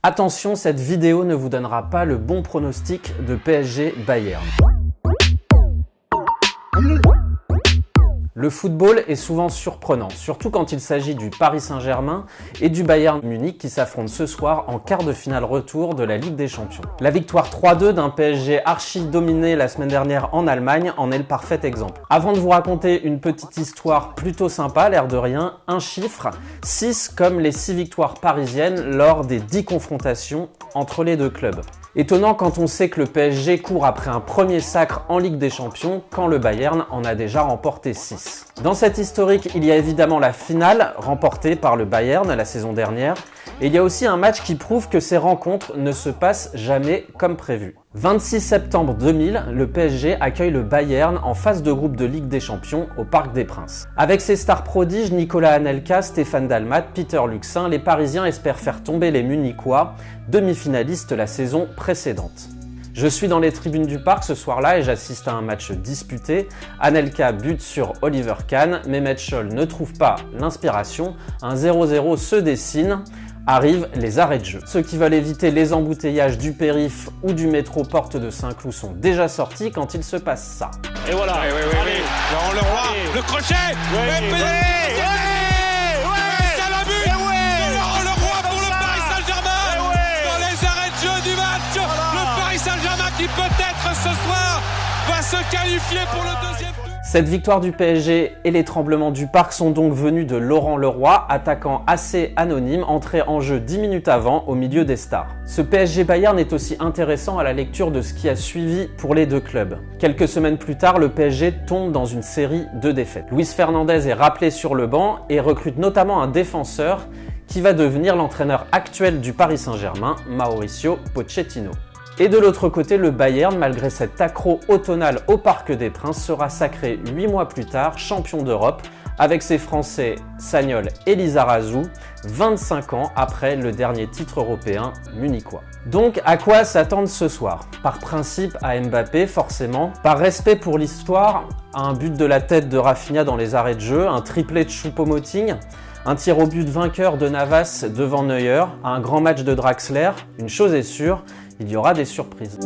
Attention, cette vidéo ne vous donnera pas le bon pronostic de PSG Bayern. Le football est souvent surprenant, surtout quand il s'agit du Paris Saint-Germain et du Bayern Munich qui s'affrontent ce soir en quart de finale retour de la Ligue des Champions. La victoire 3-2 d'un PSG archi-dominé la semaine dernière en Allemagne en est le parfait exemple. Avant de vous raconter une petite histoire plutôt sympa, l'air de rien, un chiffre, 6 comme les 6 victoires parisiennes lors des 10 confrontations entre les deux clubs. Étonnant quand on sait que le PSG court après un premier sacre en Ligue des Champions quand le Bayern en a déjà remporté 6. Dans cet historique, il y a évidemment la finale remportée par le Bayern la saison dernière et il y a aussi un match qui prouve que ces rencontres ne se passent jamais comme prévu. 26 septembre 2000, le PSG accueille le Bayern en phase de groupe de Ligue des Champions au Parc des Princes. Avec ses stars prodiges Nicolas Anelka, Stéphane Dalmat, Peter Luxin, les Parisiens espèrent faire tomber les Munichois, demi-finalistes la saison précédente. Je suis dans les tribunes du parc ce soir-là et j'assiste à un match disputé. Anelka bute sur Oliver Kahn, Mehmet Scholl ne trouve pas l'inspiration, un 0-0 se dessine. Arrivent les arrêts de jeu. Ceux qui veulent éviter les embouteillages du périph' ou du métro Porte de Saint-Cloud sont déjà sortis quand il se passe ça. Et voilà. Allez. Laurent Leroy, le crochet. C'est la but de Laurent Leroy pour le Paris Saint-Germain. Dans les arrêts de jeu du match, le Paris Saint-Germain qui peut-être ce soir va se qualifier pour le deuxième tour. Cette victoire du PSG et les tremblements du parc sont donc venus de Laurent Leroy, attaquant assez anonyme, entré en jeu 10 minutes avant au milieu des stars. Ce PSG Bayern est aussi intéressant à la lecture de ce qui a suivi pour les deux clubs. Quelques semaines plus tard, le PSG tombe dans une série de défaites. Luis Fernandez est rappelé sur le banc et recrute notamment un défenseur qui va devenir l'entraîneur actuel du Paris Saint-Germain, Mauricio Pochettino. Et de l'autre côté, le Bayern, malgré cet accroc automnal au Parc des Princes, sera sacré 8 mois plus tard champion d'Europe avec ses Français Sagnol et Lizarazu, 25 ans après le dernier titre européen munichois. Donc à quoi s'attendre ce soir? Par principe à Mbappé forcément, par respect pour l'histoire, à un but de la tête de Rafinha dans les arrêts de jeu, un triplé de Choupo-Moting, un tir au but vainqueur de Navas devant Neuer, un grand match de Draxler, une chose est sûre, il y aura des surprises.